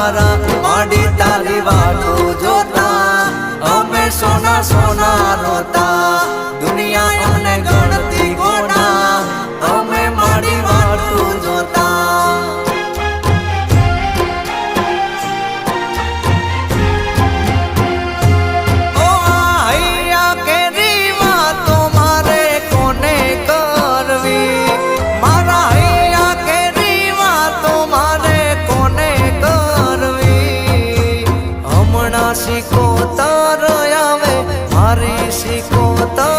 તારા માડી તારી વાતો જોતા અમે સોના સોના રોતા દુનિયા અમને ગણતી ગોડા અમે માડી વાતો જોતા શીખો તાર આવે મારી શીખો તાર